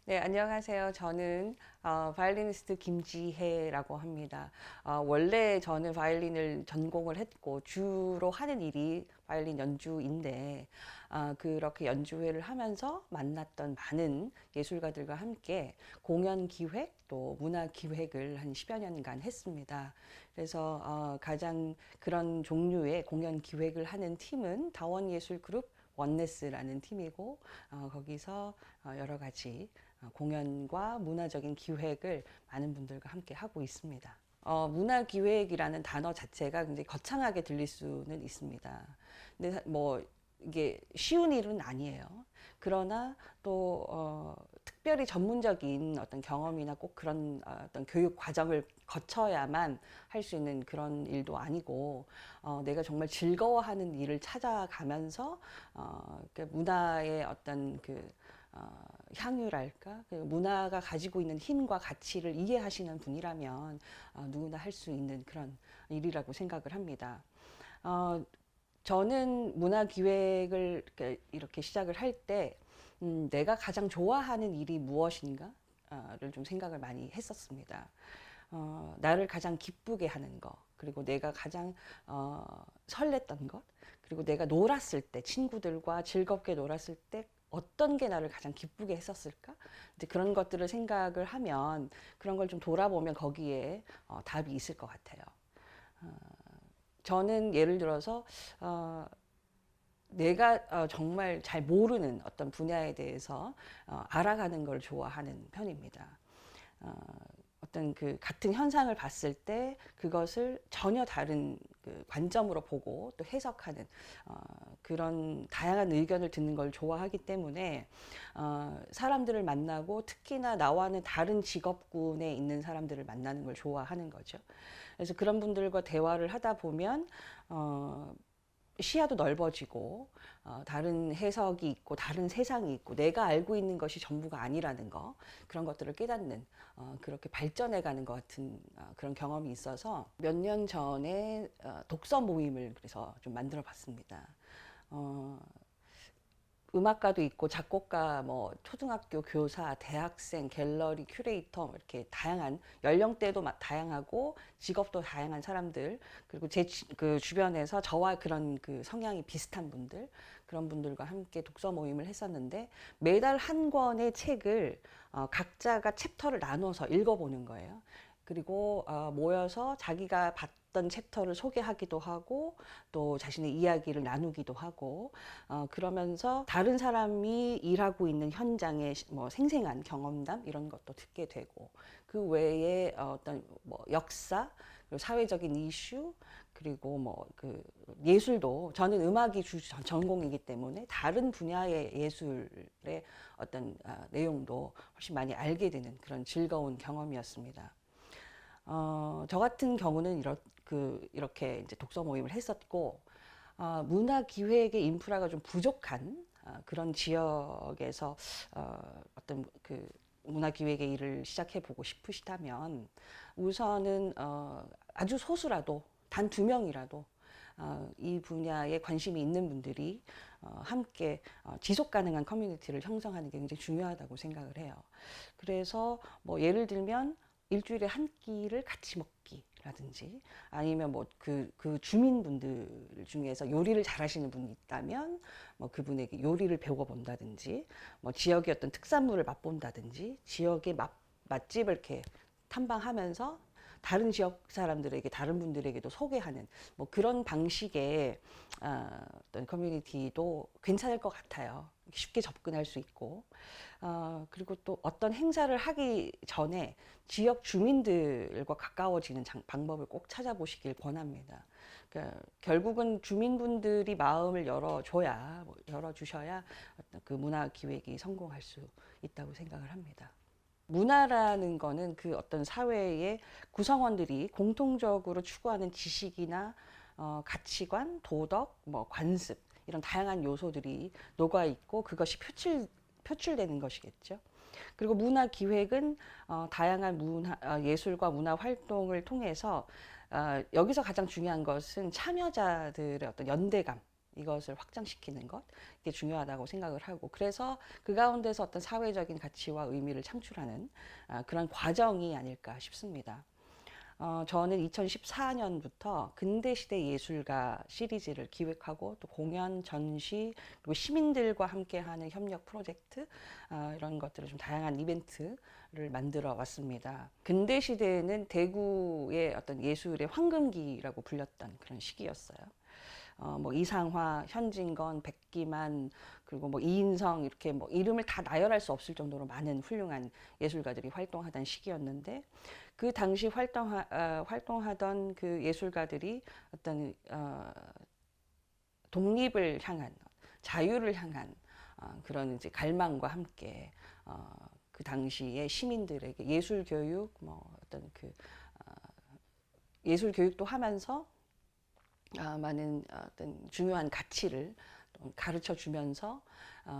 네, 안녕하세요. 저는 바이올리니스트 김지혜라고 합니다. 원래 저는 바이올린을 전공을 했고 주로 하는 일이 바이올린 연주인데 그렇게 연주회를 하면서 만났던 많은 예술가들과 함께 공연 기획 또 문화 기획을 한 10여 년간 했습니다. 그래서 가장 그런 종류의 공연 기획을 하는 팀은 다원예술그룹 원네스라는 팀이고 거기서 여러 가지 공연과 문화적인 기획을 많은 분들과 함께 하고 있습니다. 문화 기획이라는 단어 자체가 굉장히 거창하게 들릴 수는 있습니다. 근데 뭐 이게 쉬운 일은 아니에요. 그러나 또 특별히 전문적인 어떤 경험이나 꼭 그런 어떤 교육 과정을 거쳐야만 할 수 있는 그런 일도 아니고 내가 정말 즐거워하는 일을 찾아가면서 문화의 어떤 향유랄까 그 문화가 가지고 있는 힘과 가치를 이해하시는 분이라면 누구나 할 수 있는 그런 일이라고 생각을 합니다. 저는 문화 기획을 이렇게 시작을 할 때 내가 가장 좋아하는 일이 무엇인가를 좀 생각을 많이 했었습니다. 나를 가장 기쁘게 하는 거, 그리고 내가 가장 설렜던 것, 그리고 내가 놀았을 때, 친구들과 즐겁게 놀았을 때 어떤 게 나를 가장 기쁘게 했었을까? 이제 그런 것들을 생각을 하면 그런 걸 좀 돌아보면 거기에 답이 있을 것 같아요. 저는 예를 들어서 내가 정말 잘 모르는 어떤 분야에 대해서 알아가는 걸 좋아하는 편입니다. 어떤 그 같은 현상을 봤을 때 그것을 전혀 다른 그 관점으로 보고 또 해석하는 그런 다양한 의견을 듣는 걸 좋아하기 때문에 사람들을 만나고 특히나 나와는 다른 직업군에 있는 사람들을 만나는 걸 좋아하는 거죠. 그래서 그런 분들과 대화를 하다 보면 시야도 넓어지고 다른 해석이 있고 다른 세상이 있고 내가 알고 있는 것이 전부가 아니라는 거 그런 것들을 깨닫는 그렇게 발전해가는 것 같은 그런 경험이 있어서 몇 년 전에 독서 모임을 그래서 좀 만들어 봤습니다. 음악가도 있고 작곡가, 뭐 초등학교 교사, 대학생, 갤러리 큐레이터 뭐 이렇게 다양한 연령대도 다양하고 직업도 다양한 사람들 그리고 제 그 주변에서 저와 그런 그 성향이 비슷한 분들 그런 분들과 함께 독서 모임을 했었는데 매달 한 권의 책을 각자가 챕터를 나눠서 읽어보는 거예요. 그리고 모여서 자기가 봤던 챕터를 소개하기도 하고 또 자신의 이야기를 나누기도 하고 그러면서 다른 사람이 일하고 있는 현장의 뭐 생생한 경험담 이런 것도 듣게 되고 그 외에 어떤 뭐 역사 그리고 사회적인 이슈 그리고 뭐 그 예술도 저는 음악이 전공이기 때문에 다른 분야의 예술의 어떤 내용도 훨씬 많이 알게 되는 그런 즐거운 경험이었습니다. 저 같은 경우는 이렇게 이제 독서 모임을 했었고, 문화 기획의 인프라가 좀 부족한 그런 지역에서 어떤 그 문화 기획의 일을 시작해 보고 싶으시다면 우선은 아주 소수라도 단 2명이라도 이 분야에 관심이 있는 분들이 함께 지속 가능한 커뮤니티를 형성하는 게 굉장히 중요하다고 생각을 해요. 그래서 뭐 예를 들면 일주일에 한 끼를 같이 먹기라든지 아니면 뭐 그 주민분들 중에서 요리를 잘하시는 분이 있다면 뭐 그분에게 요리를 배워본다든지 뭐 지역의 어떤 특산물을 맛본다든지 지역의 맛집을 이렇게 탐방하면서 다른 지역 사람들에게 다른 분들에게도 소개하는 뭐 그런 방식의 어떤 커뮤니티도 괜찮을 것 같아요. 쉽게 접근할 수 있고 그리고 또 어떤 행사를 하기 전에 지역 주민들과 가까워지는 방법을 꼭 찾아보시길 권합니다. 그러니까 결국은 주민분들이 마음을 열어줘야 열어주셔야 어떤 그 문화 기획이 성공할 수 있다고 생각을 합니다. 문화라는 거는 그 어떤 사회의 구성원들이 공통적으로 추구하는 지식이나 가치관, 도덕, 뭐 관습 이런 다양한 요소들이 녹아 있고 그것이 표출되는 것이겠죠. 그리고 문화 기획은 다양한 예술과 문화 활동을 통해서 여기서 가장 중요한 것은 참여자들의 어떤 연대감 이것을 확장시키는 것, 이게 중요하다고 생각을 하고, 그래서 그 가운데서 어떤 사회적인 가치와 의미를 창출하는 그런 과정이 아닐까 싶습니다. 저는 2014년부터 근대시대 예술가 시리즈를 기획하고 또 공연, 전시, 그리고 시민들과 함께하는 협력 프로젝트 이런 것들을 좀 다양한 이벤트를 만들어 왔습니다. 근대시대는 대구의 어떤 예술의 황금기라고 불렸던 그런 시기였어요. 뭐 이상화, 현진건, 백기만, 그리고 뭐 이인성 이렇게 뭐 이름을 다 나열할 수 없을 정도로 많은 훌륭한 예술가들이 활동하던 시기였는데 그 당시 활동하던 그 예술가들이 어떤 독립을 향한 자유를 향한 그런 이제 갈망과 함께 그 당시에 시민들에게 예술 교육 뭐 어떤 그 예술 교육도 하면서 많은 어떤 중요한 가치를 가르쳐 주면서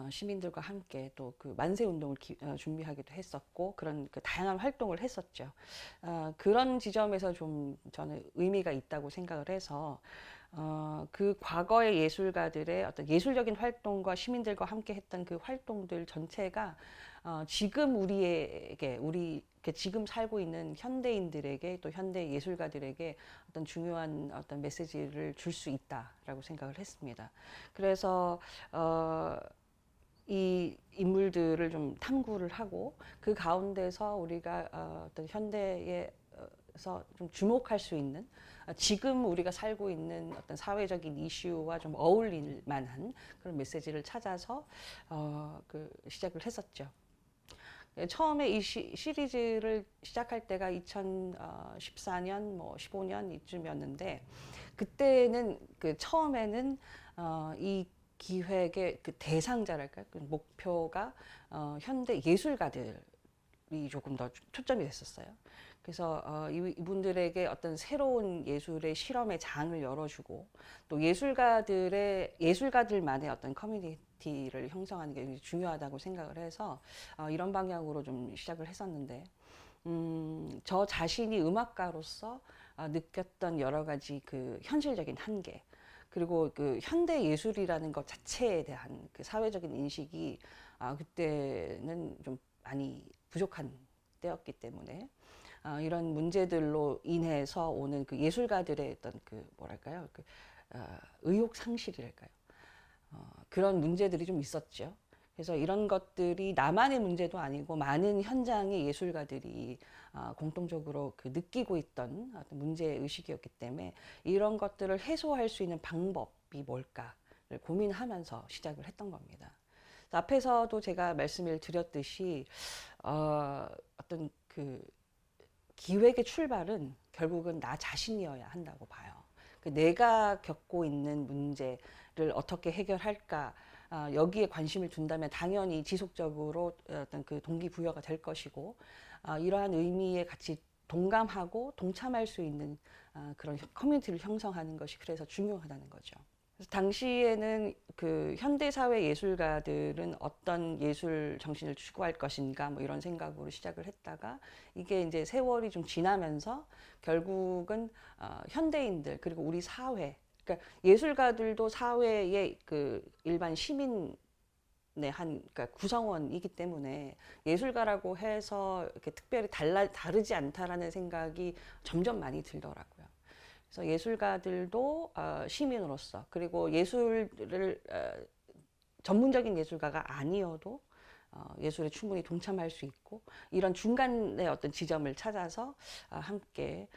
시민들과 함께 또 그 만세 운동을 준비하기도 했었고 그런 그 다양한 활동을 했었죠. 그런 지점에서 좀 저는 의미가 있다고 생각을 해서 그 과거의 예술가들의 어떤 예술적인 활동과 시민들과 함께 했던 그 활동들 전체가 지금 우리 지금 살고 있는 현대인들에게 또 현대 예술가들에게 어떤 중요한 어떤 메시지를 줄 수 있다라고 생각을 했습니다. 그래서 이 인물들을 좀 탐구를 하고 그 가운데서 우리가 어떤 현대에서 좀 주목할 수 있는 지금 우리가 살고 있는 어떤 사회적인 이슈와 좀 어울릴 만한 그런 메시지를 찾아서 그 시작을 했었죠. 처음에 이 시리즈를 시작할 때가 2014년, 뭐 15년 이쯤이었는데 그때는 그 처음에는 이 기획의 그 대상자랄까요? 그 목표가 현대 예술가들이 조금 더 초점이 됐었어요. 그래서 이분들에게 어떤 새로운 예술의 실험의 장을 열어주고 또 예술가들만의 어떤 커뮤니티를 형성하는 게 중요하다고 생각을 해서 이런 방향으로 좀 시작을 했었는데 저 자신이 음악가로서 느꼈던 여러 가지 그 현실적인 한계 그리고 그 현대 예술이라는 것 자체에 대한 그 사회적인 인식이 그때는 좀 많이 부족한 때였기 때문에 이런 문제들로 인해서 오는 그 예술가들의 어떤 그 뭐랄까요 그 의욕 상실이랄까요 그런 문제들이 좀 있었죠. 그래서 이런 것들이 나만의 문제도 아니고 많은 현장의 예술가들이 공통적으로 그 느끼고 있던 어떤 문제 의식이었기 때문에 이런 것들을 해소할 수 있는 방법이 뭘까를 고민하면서 시작을 했던 겁니다. 앞에서도 제가 말씀을 드렸듯이 어떤 그 기획의 출발은 결국은 나 자신이어야 한다고 봐요. 그 내가 겪고 있는 문제를 어떻게 해결할까 여기에 관심을 둔다면 당연히 지속적으로 어떤 그 동기부여가 될 것이고 이러한 의미에 같이 동감하고 동참할 수 있는 그런 커뮤니티를 형성하는 것이 그래서 중요하다는 거죠. 그래서 당시에는 그 현대사회 예술가들은 어떤 예술 정신을 추구할 것인가 뭐 이런 생각으로 시작을 했다가 이게 이제 세월이 좀 지나면서 결국은 현대인들 그리고 우리 사회 그러니까 예술가들도 사회의 그 일반 시민 그러니까 구성원이기 때문에 예술가라고 해서 이렇게 특별히 다르지 않다라는 생각이 점점 많이 들더라고요. 그래서 예술가들도 시민으로서 그리고 예술을 전문적인 예술가가 아니어도 예술에 충분히 동참할 수 있고 이런 중간의 어떤 지점을 찾아서 함께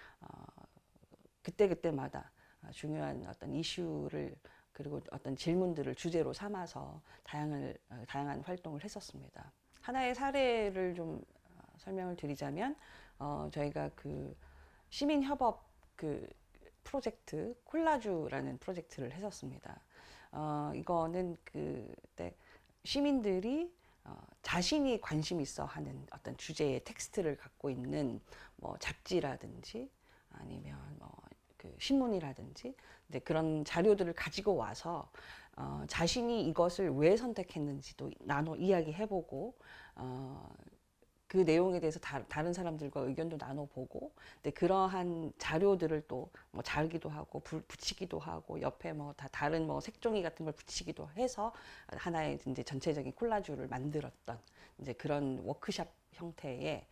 그때그때마다 중요한 어떤 이슈를 그리고 어떤 질문들을 주제로 삼아서 다양한 활동을 했었습니다. 하나의 사례를 좀 설명을 드리자면 저희가 그 시민협업 그 프로젝트 콜라주라는 프로젝트를 했었습니다. 이거는 그때 시민들이 자신이 관심 있어 하는 어떤 주제의 텍스트를 갖고 있는 뭐 잡지라든지 아니면 뭐 그 신문이라든지 그런 자료들을 가지고 와서 자신이 이것을 왜 선택했는지도 나눠 이야기해보고 그 내용에 대해서 다른 사람들과 의견도 나눠보고, 근데 그러한 자료들을 또 뭐 자르기도 하고 붙이기도 하고 옆에 뭐 다 다른 뭐 색종이 같은 걸 붙이기도 해서 하나의 이제 전체적인 콜라주를 만들었던 이제 그런 워크샵 형태의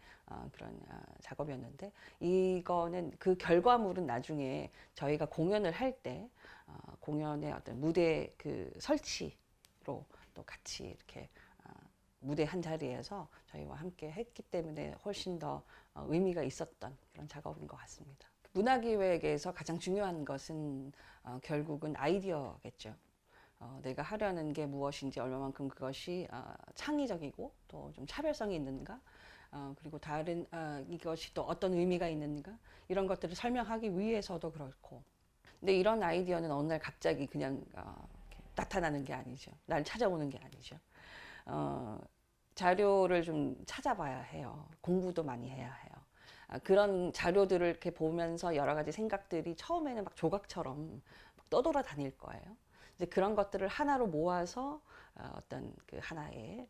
그런 작업이었는데, 이거는 그 결과물은 나중에 저희가 공연을 할 때 공연의 어떤 무대 그 설치로 또 같이 이렇게 무대 한 자리에서 저희와 함께 했기 때문에 훨씬 더 의미가 있었던 그런 작업인 것 같습니다. 문화기획에서 가장 중요한 것은 결국은 아이디어겠죠. 내가 하려는 게 무엇인지, 얼마만큼 그것이 창의적이고 또 좀 차별성이 있는가, 그리고 다른 이것이 또 어떤 의미가 있는가, 이런 것들을 설명하기 위해서도 그렇고. 근데 이런 아이디어는 어느 날 갑자기 그냥 이렇게 나타나는 게 아니죠. 날 찾아오는 게 아니죠. 자료를 좀 찾아봐야 해요. 공부도 많이 해야 해요. 그런 자료들을 이렇게 보면서 여러 가지 생각들이 처음에는 막 조각처럼 막 떠돌아다닐 거예요. 이제 그런 것들을 하나로 모아서 어떤 그 하나의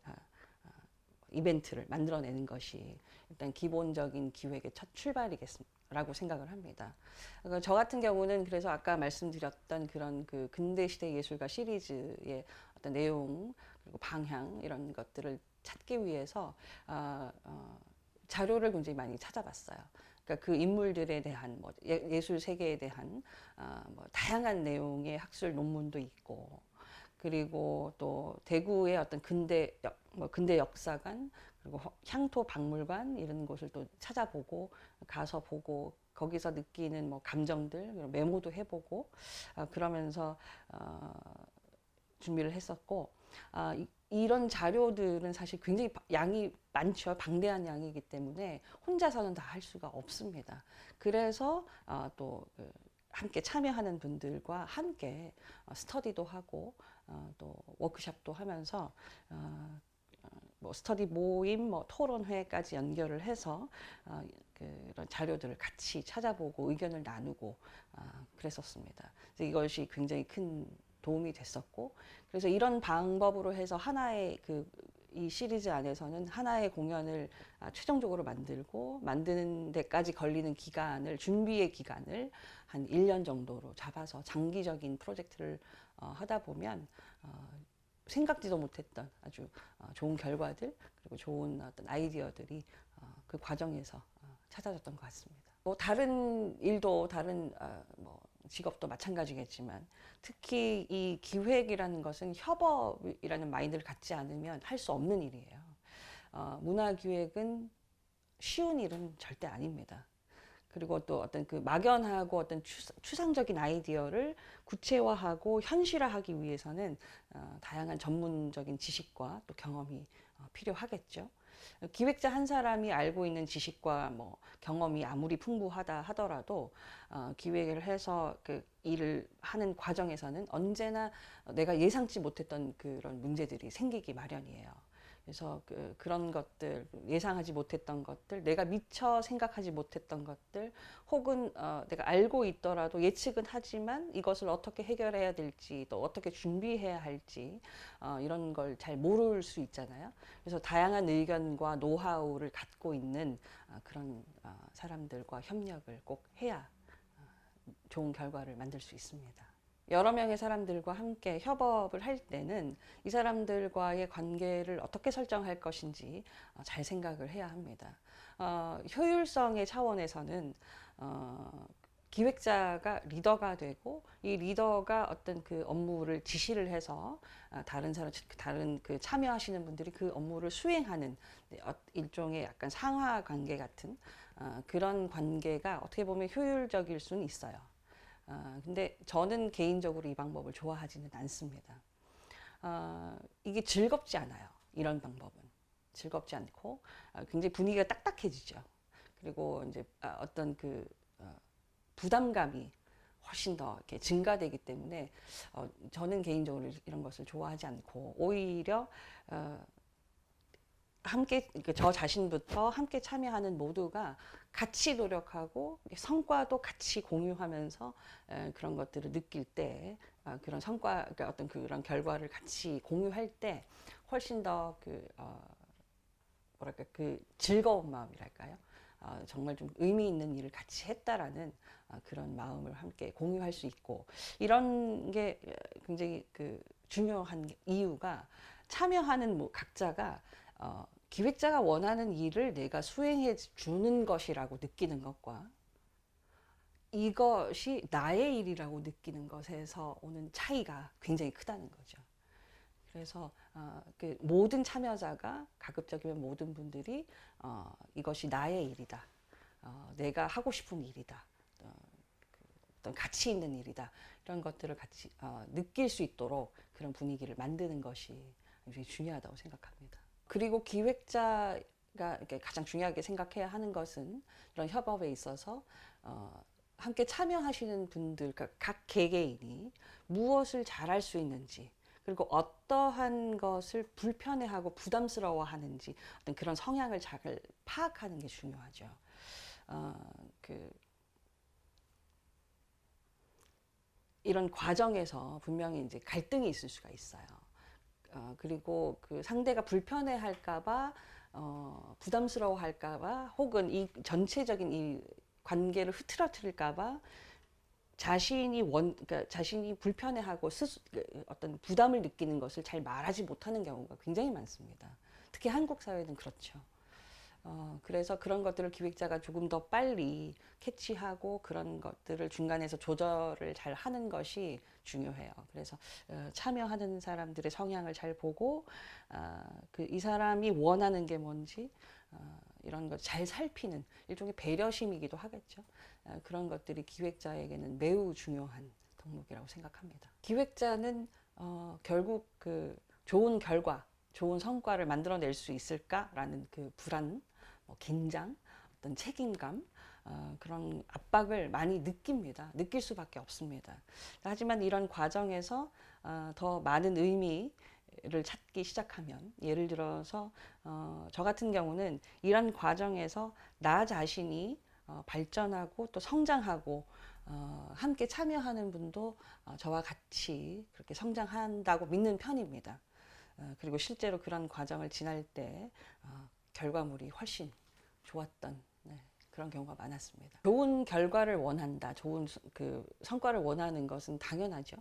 이벤트를 만들어내는 것이 일단 기본적인 기획의 첫 출발이겠라고 생각을 합니다. 그러니까 저 같은 경우는 그래서 아까 말씀드렸던 그런 그 근대시대 예술가 시리즈의 어떤 내용 그리고 방향 이런 것들을 찾기 위해서 자료를 굉장히 많이 찾아봤어요. 그러니까 그 인물들에 대한 뭐 예술 세계에 대한 뭐 다양한 내용의 학술 논문도 있고, 그리고 또 대구의 어떤 근대 역사관, 그리고 향토 박물관 이런 곳을 또 찾아보고 가서 보고 거기서 느끼는 뭐 감정들 메모도 해보고 그러면서 준비를 했었고, 이런 자료들은 사실 굉장히 양이 많죠. 방대한 양이기 때문에 혼자서는 다 할 수가 없습니다. 그래서 또 함께 참여하는 분들과 함께 스터디도 하고 또 워크샵도 하면서 뭐 스터디 모임, 뭐 토론회까지 연결을 해서 그런 자료들을 같이 찾아보고 의견을 나누고 그랬었습니다. 그래서 이것이 굉장히 큰 도움이 됐었고, 그래서 이런 방법으로 해서 하나의 이 시리즈 안에서는 하나의 공연을 최종적으로 만드는 데까지 걸리는 기간을, 준비의 기간을 한 1년 정도로 잡아서 장기적인 프로젝트를 하다 보면 생각지도 못했던 아주 좋은 결과들 그리고 좋은 어떤 아이디어들이 그 과정에서 찾아졌던 것 같습니다. 뭐 다른 일도 다른 뭐 직업도 마찬가지겠지만 특히 이 기획이라는 것은 협업이라는 마인드를 갖지 않으면 할 수 없는 일이에요. 문화기획은 쉬운 일은 절대 아닙니다. 그리고 또 어떤 그 막연하고 어떤 추상적인 아이디어를 구체화하고 현실화하기 위해서는 다양한 전문적인 지식과 또 경험이 필요하겠죠. 기획자 한 사람이 알고 있는 지식과 뭐 경험이 아무리 풍부하다 하더라도 기획을 해서 그 일을 하는 과정에서는 언제나 내가 예상치 못했던 그런 문제들이 생기기 마련이에요. 그래서 그런 것들, 예상하지 못했던 것들, 내가 미처 생각하지 못했던 것들, 혹은 내가 알고 있더라도 예측은 하지만 이것을 어떻게 해결해야 될지, 또 어떻게 준비해야 할지 이런 걸 잘 모를 수 있잖아요. 그래서 다양한 의견과 노하우를 갖고 있는 그런 사람들과 협력을 꼭 해야 좋은 결과를 만들 수 있습니다. 여러 명의 사람들과 함께 협업을 할 때는 이 사람들과의 관계를 어떻게 설정할 것인지 잘 생각을 해야 합니다. 효율성의 차원에서는 기획자가 리더가 되고, 이 리더가 어떤 그 업무를 지시를 해서 다른 그 참여하시는 분들이 그 업무를 수행하는 일종의 약간 상하 관계 같은 그런 관계가 어떻게 보면 효율적일 수는 있어요. 근데 저는 개인적으로 이 방법을 좋아하지는 않습니다. 이게 즐겁지 않아요. 이런 방법은. 즐겁지 않고 굉장히 분위기가 딱딱해지죠. 그리고 이제 어떤 그 부담감이 훨씬 더 이렇게 증가되기 때문에 저는 개인적으로 이런 것을 좋아하지 않고, 오히려 함께 저 자신부터 함께 참여하는 모두가 같이 노력하고 성과도 같이 공유하면서 그런 것들을 느낄 때, 그런 성과, 그러니까 어떤 그런 결과를 같이 공유할 때 훨씬 더 뭐랄까 그 즐거운 마음이랄까요? 정말 좀 의미 있는 일을 같이 했다라는 그런 마음을 함께 공유할 수 있고 이런 게 굉장히 그 중요한 이유가 참여하는 각자가 기획자가 원하는 일을 내가 수행해 주는 것이라고 느끼는 것과 이것이 나의 일이라고 느끼는 것에서 오는 차이가 굉장히 크다는 거죠. 그래서 그 모든 참여자가 가급적이면 모든 분들이 이것이 나의 일이다. 내가 하고 싶은 일이다. 어떤 가치 있는 일이다. 이런 것들을 같이 느낄 수 있도록 그런 분위기를 만드는 것이 굉장히 중요하다고 생각합니다. 그리고 기획자가 이렇게 가장 중요하게 생각해야 하는 것은 이런 협업에 있어서 함께 참여하시는 분들, 그러니까 각 개개인이 무엇을 잘할 수 있는지, 그리고 어떠한 것을 불편해하고 부담스러워하는지 어떤 그런 성향을 잘 파악하는 게 중요하죠. 이런 과정에서 분명히 이제 갈등이 있을 수가 있어요. 그리고 그 상대가 불편해할까봐, 부담스러워할까봐, 혹은 이 전체적인 이 관계를 흐트러뜨릴까봐 그러니까 자신이 불편해하고 어떤 부담을 느끼는 것을 잘 말하지 못하는 경우가 굉장히 많습니다. 특히 한국 사회는 그렇죠. 그래서 그런 것들을 기획자가 조금 더 빨리 캐치하고 그런 것들을 중간에서 조절을 잘 하는 것이 중요해요. 그래서 참여하는 사람들의 성향을 잘 보고 이 사람이 원하는 게 뭔지 이런 걸 잘 살피는 일종의 배려심이기도 하겠죠. 그런 것들이 기획자에게는 매우 중요한 덕목이라고 생각합니다. 기획자는 결국 그 좋은 결과, 좋은 성과를 만들어낼 수 있을까라는 그 불안, 긴장, 어떤 책임감, 그런 압박을 많이 느낍니다. 느낄 수밖에 없습니다. 하지만 이런 과정에서 더 많은 의미를 찾기 시작하면, 예를 들어서 저 같은 경우는 이런 과정에서 나 자신이 발전하고 또 성장하고 함께 참여하는 분도 저와 같이 그렇게 성장한다고 믿는 편입니다. 그리고 실제로 그런 과정을 지날 때 결과물이 훨씬 좋았던 그런 경우가 많았습니다. 좋은 결과를 원한다, 좋은 그 성과를 원하는 것은 당연하죠.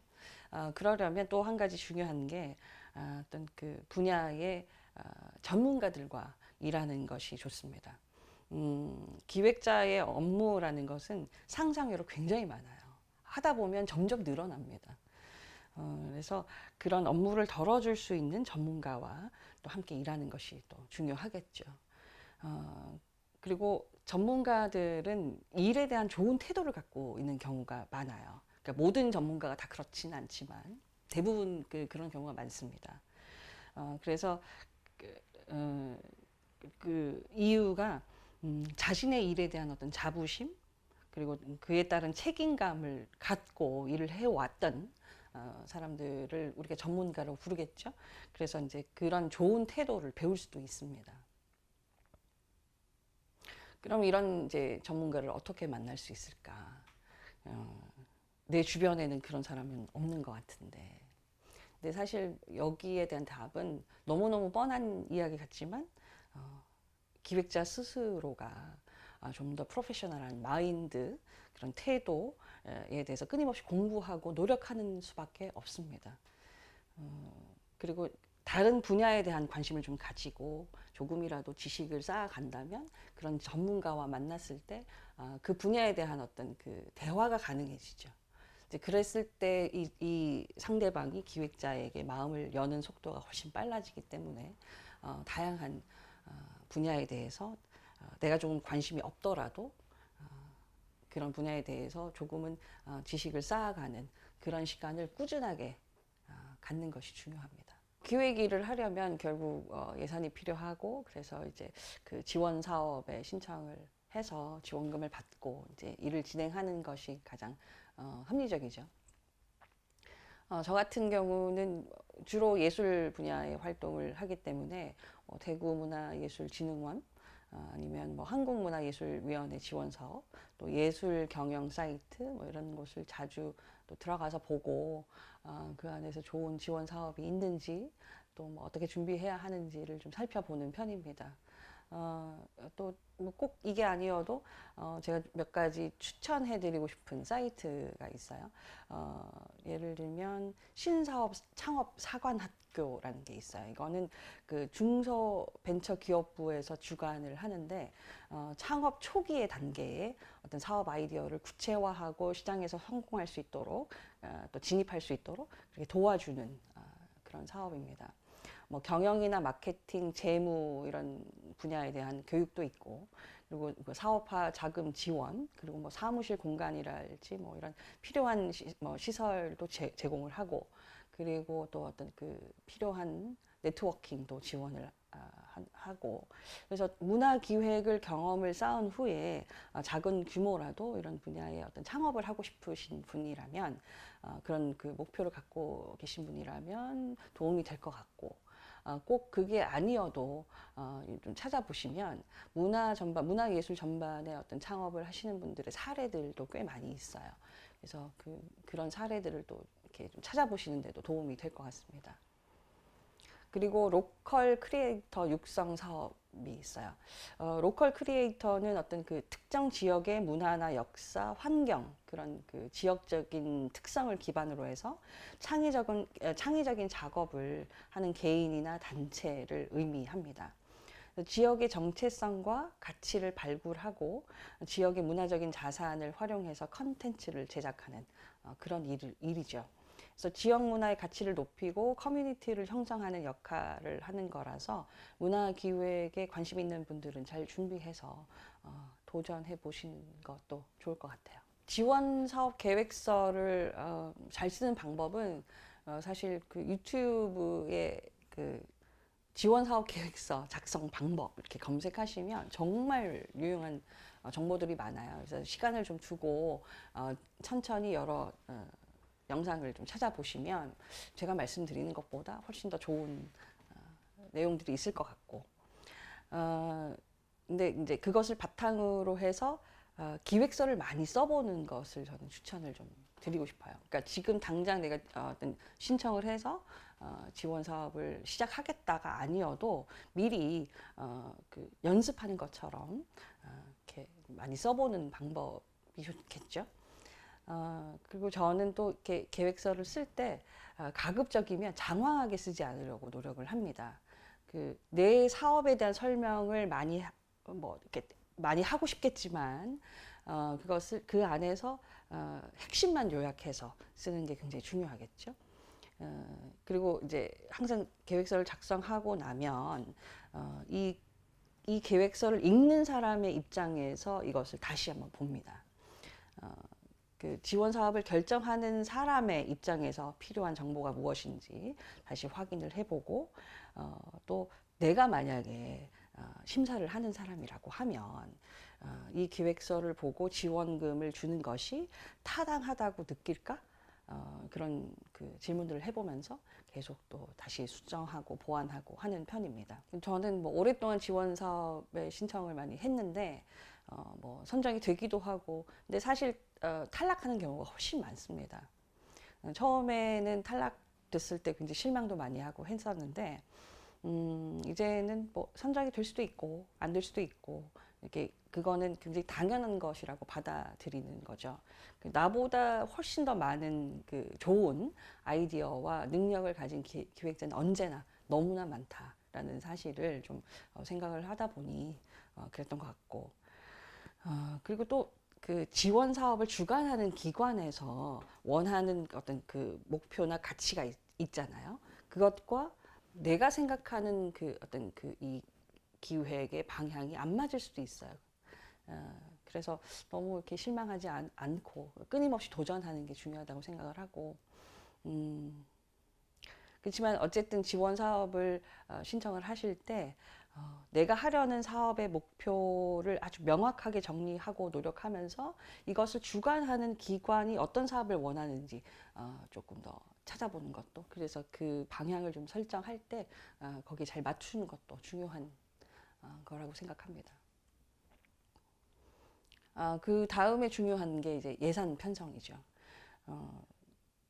그러려면 또 한 가지 중요한 게 어떤 그 분야의 전문가들과 일하는 것이 좋습니다. 기획자의 업무라는 것은 상상외로 굉장히 많아요. 하다 보면 점점 늘어납니다. 그래서 그런 업무를 덜어줄 수 있는 전문가와 또 함께 일하는 것이 또 중요하겠죠. 그리고 전문가들은 일에 대한 좋은 태도를 갖고 있는 경우가 많아요. 그러니까 모든 전문가가 다 그렇지는 않지만 대부분 그런 경우가 많습니다. 그래서 그 이유가 자신의 일에 대한 어떤 자부심, 그리고 그에 따른 책임감을 갖고 일을 해왔던 사람들을 우리가 전문가로 부르겠죠. 그래서 이제 그런 좋은 태도를 배울 수도 있습니다. 그럼 이런 이제 전문가를 어떻게 만날 수 있을까? 내 주변에는 그런 사람은 없는 것 같은데. 근데 사실 여기에 대한 답은 너무너무 뻔한 이야기 같지만 기획자 스스로가 좀 더 프로페셔널한 마인드, 그런 태도에 대해서 끊임없이 공부하고 노력하는 수밖에 없습니다. 그리고 다른 분야에 대한 관심을 좀 가지고 조금이라도 지식을 쌓아간다면 그런 전문가와 만났을 때 그 분야에 대한 어떤 그 대화가 가능해지죠. 이제 그랬을 때 이 상대방이 기획자에게 마음을 여는 속도가 훨씬 빨라지기 때문에 다양한 분야에 대해서 내가 조금 관심이 없더라도 그런 분야에 대해서 조금은 지식을 쌓아가는 그런 시간을 꾸준하게 갖는 것이 중요합니다. 기획 일을 하려면 결국 예산이 필요하고, 그래서 이제 그 지원 사업에 신청을 해서 지원금을 받고 이제 일을 진행하는 것이 가장 합리적이죠. 저 같은 경우는 주로 예술 분야의 활동을 하기 때문에 대구문화예술진흥원, 아니면 뭐 한국문화예술위원회 지원 사업, 또 예술 경영 사이트 뭐 이런 곳을 자주 또 들어가서 보고 그 안에서 좋은 지원 사업이 있는지 또 뭐 어떻게 준비해야 하는지를 좀 살펴보는 편입니다. 또 뭐 꼭 이게 아니어도 제가 몇 가지 추천해드리고 싶은 사이트가 있어요. 예를 들면 신사업 창업 사관학교라는 게 있어요. 이거는 그 중소벤처기업부에서 주관을 하는데 창업 초기의 단계에 어떤 사업 아이디어를 구체화하고 시장에서 성공할 수 있도록 또 진입할 수 있도록 그렇게 도와주는 그런 사업입니다. 뭐 경영이나 마케팅, 재무 이런 분야에 대한 교육도 있고, 그리고 그 사업화 자금 지원, 그리고 뭐 사무실 공간이랄지 뭐 이런 필요한 뭐 시설도 제공을 하고, 그리고 또 어떤 그 필요한 네트워킹도 지원을 하고, 그래서 문화 기획을 경험을 쌓은 후에 작은 규모라도 이런 분야에 어떤 창업을 하고 싶으신 분이라면 그런 그 목표를 갖고 계신 분이라면 도움이 될 것 같고, 꼭 그게 아니어도 좀 찾아보시면 문화 전반, 문화 예술 전반의 어떤 창업을 하시는 분들의 사례들도 꽤 많이 있어요. 그래서 그런 사례들을 또 이렇게 좀 찾아보시는데도 도움이 될 것 같습니다. 그리고 로컬 크리에이터 육성 사업이 있어요. 로컬 크리에이터는 어떤 그 특정 지역의 문화나 역사, 환경, 그런 그 지역적인 특성을 기반으로 해서 창의적인 작업을 하는 개인이나 단체를 의미합니다. 지역의 정체성과 가치를 발굴하고 지역의 문화적인 자산을 활용해서 컨텐츠를 제작하는 그런 일이죠. 그래서 지역 문화의 가치를 높이고 커뮤니티를 형성하는 역할을 하는 거라서 문화 기획에 관심 있는 분들은 잘 준비해서 도전해 보시는 것도 좋을 것 같아요. 지원 사업 계획서를 잘 쓰는 방법은 사실 그 유튜브에 그 지원 사업 계획서 작성 방법 이렇게 검색하시면 정말 유용한 정보들이 많아요. 그래서 시간을 좀 두고 천천히 여러 영상을 좀 찾아보시면 제가 말씀드리는 것보다 훨씬 더 좋은 내용들이 있을 것 같고, 근데 이제 그것을 바탕으로 해서 기획서를 많이 써보는 것을 저는 추천을 좀 드리고 싶어요. 그러니까 지금 당장 내가 어떤 신청을 해서 지원 사업을 시작하겠다가 아니어도 미리 그 연습하는 것처럼 이렇게 많이 써보는 방법이 좋겠죠. 그리고 저는 또 이렇게 계획서를 쓸 때 가급적이면 장황하게 쓰지 않으려고 노력을 합니다. 그 내 사업에 대한 설명을 뭐 이렇게 많이 하고 싶겠지만 그것을 그 안에서 핵심만 요약해서 쓰는 게 굉장히 중요하겠죠. 그리고 이제 항상 계획서를 작성하고 나면 이 계획서를 읽는 사람의 입장에서 이것을 다시 한번 봅니다. 그 지원 사업을 결정하는 사람의 입장에서 필요한 정보가 무엇인지 다시 확인을 해보고 또 내가 만약에 심사를 하는 사람이라고 하면 이 기획서를 보고 지원금을 주는 것이 타당하다고 느낄까? 그런 그 질문들을 해보면서 계속 또 다시 수정하고 보완하고 하는 편입니다. 저는 뭐 오랫동안 지원 사업에 신청을 많이 했는데 뭐 선정이 되기도 하고, 근데 사실 탈락하는 경우가 훨씬 많습니다. 처음에는 탈락됐을 때 굉장히 실망도 많이 하고 했었는데, 이제는 뭐 선정이 될 수도 있고 안 될 수도 있고 이렇게 그거는 굉장히 당연한 것이라고 받아들이는 거죠. 나보다 훨씬 더 많은 그 좋은 아이디어와 능력을 가진 기획자는 언제나 너무나 많다라는 사실을 좀 생각을 하다 보니 그랬던 것 같고, 그리고 또 그 지원 사업을 주관하는 기관에서 원하는 어떤 그 목표나 가치가 있잖아요. 그것과 내가 생각하는 그 어떤 그 이 기획의 방향이 안 맞을 수도 있어요. 그래서 너무 이렇게 실망하지 않고 끊임없이 도전하는 게 중요하다고 생각을 하고, 그렇지만 어쨌든 지원 사업을 신청을 하실 때 내가 하려는 사업의 목표를 아주 명확하게 정리하고 노력하면서 이것을 주관하는 기관이 어떤 사업을 원하는지 조금 더 찾아보는 것도, 그래서 그 방향을 좀 설정할 때 거기에 잘 맞추는 것도 중요한 거라고 생각합니다. 그 다음에 중요한 게 이제 예산 편성이죠.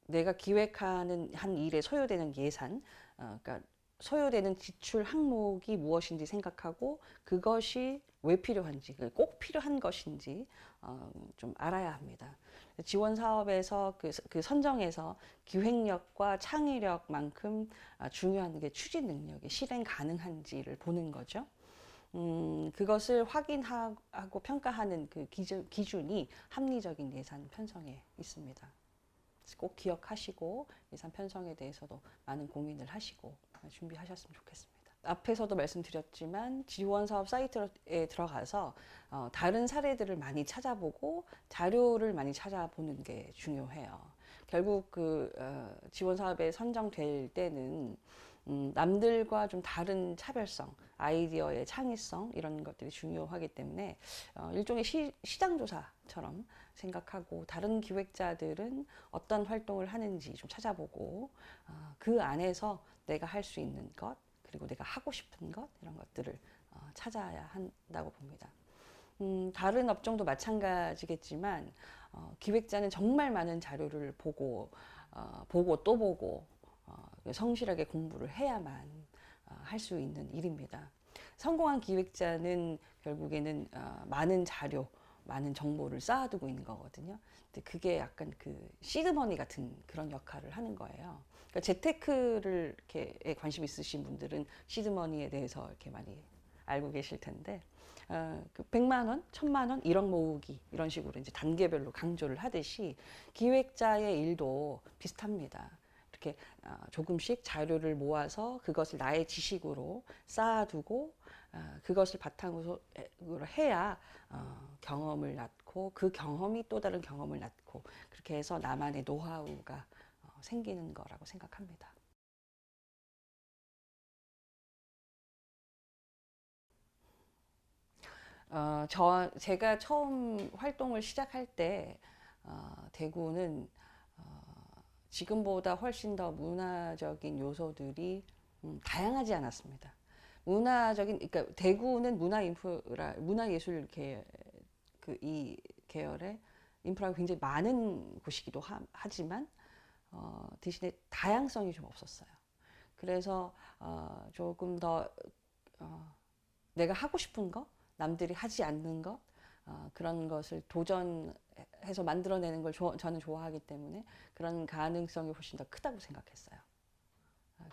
내가 기획하는 한 일에 소요되는 예산, 그러니까 소요되는 지출 항목이 무엇인지 생각하고 그것이 왜 필요한지, 꼭 필요한 것인지 좀 알아야 합니다. 지원 사업에서 그 선정에서 기획력과 창의력만큼 중요한 게 추진 능력이 실행 가능한지를 보는 거죠. 그것을 확인하고 평가하는 그 기준이 합리적인 예산 편성에 있습니다. 꼭 기억하시고 예산 편성에 대해서도 많은 고민을 하시고 준비하셨으면 좋겠습니다. 앞에서도 말씀드렸지만 지원 사업 사이트에 들어가서 다른 사례들을 많이 찾아보고 자료를 많이 찾아보는 게 중요해요. 결국 지원 사업에 선정될 때는 남들과 좀 다른 차별성, 아이디어의 창의성 이런 것들이 중요하기 때문에 일종의 시장 조사처럼 생각하고 다른 기획자들은 어떤 활동을 하는지 좀 찾아보고 그 안에서 내가 할 수 있는 것 그리고 내가 하고 싶은 것 이런 것들을 찾아야 한다고 봅니다. 다른 업종도 마찬가지겠지만 기획자는 정말 많은 자료를 보고 또 보고 성실하게 공부를 해야만 할 수 있는 일입니다. 성공한 기획자는 결국에는 많은 자료, 많은 정보를 쌓아두고 있는 거거든요. 근데 그게 약간 그 시드머니 같은 그런 역할을 하는 거예요. 그러니까 재테크를 이렇게 관심 있으신 분들은 시드머니에 대해서 이렇게 많이 알고 계실 텐데, 그 100만 원, 1000만 원, 1억 모으기 이런 식으로 이제 단계별로 강조를 하듯이 기획자의 일도 비슷합니다. 이렇게 조금씩 자료를 모아서 그것을 나의 지식으로 쌓아두고 그것을 바탕으로 해야 경험을 낳고 그 경험이 또 다른 경험을 낳고 그렇게 해서 나만의 노하우가 생기는 거라고 생각합니다. 제가 처음 활동을 시작할 때 대구는 지금보다 훨씬 더 문화적인 요소들이 다양하지 않았습니다. 그러니까 대구는 문화예술 이 계열의 인프라가 굉장히 많은 곳이기도 하지만 대신에 다양성이 좀 없었어요. 그래서 조금 더 내가 하고 싶은 거, 남들이 하지 않는 것, 그런 것을 도전해서 만들어내는 걸 저는 좋아하기 때문에 그런 가능성이 훨씬 더 크다고 생각했어요.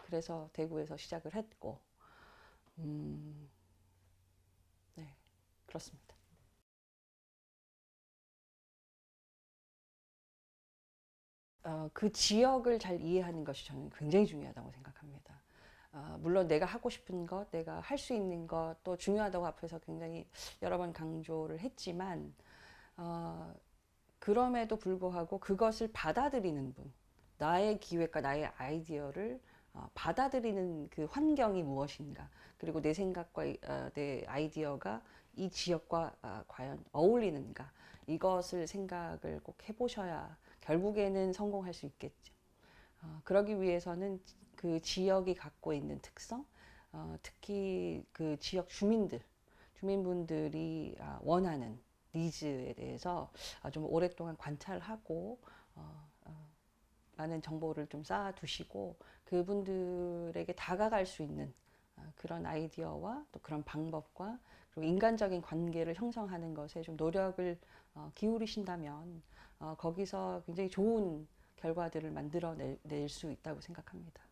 그래서 대구에서 시작을 했고, 네, 그렇습니다. 그 지역을 잘 이해하는 것이 저는 굉장히 중요하다고 생각합니다. 물론 내가 하고 싶은 것, 내가 할 수 있는 것도 중요하다고 앞에서 굉장히 여러 번 강조를 했지만, 그럼에도 불구하고 그것을 받아들이는 분, 나의 기획과 나의 아이디어를 받아들이는 그 환경이 무엇인가, 그리고 내 생각과 내 아이디어가 이 지역과 과연 어울리는가, 이것을 생각을 꼭 해보셔야 결국에는 성공할 수 있겠죠. 그러기 위해서는 그 지역이 갖고 있는 특성, 특히 그 지역 주민분들이 원하는 니즈에 대해서 좀 오랫동안 관찰하고 많은 정보를 좀 쌓아두시고 그분들에게 다가갈 수 있는 그런 아이디어와 또 그런 방법과 그리고 인간적인 관계를 형성하는 것에 좀 노력을 기울이신다면 거기서 굉장히 좋은 결과들을 만들어낼 수 있다고 생각합니다.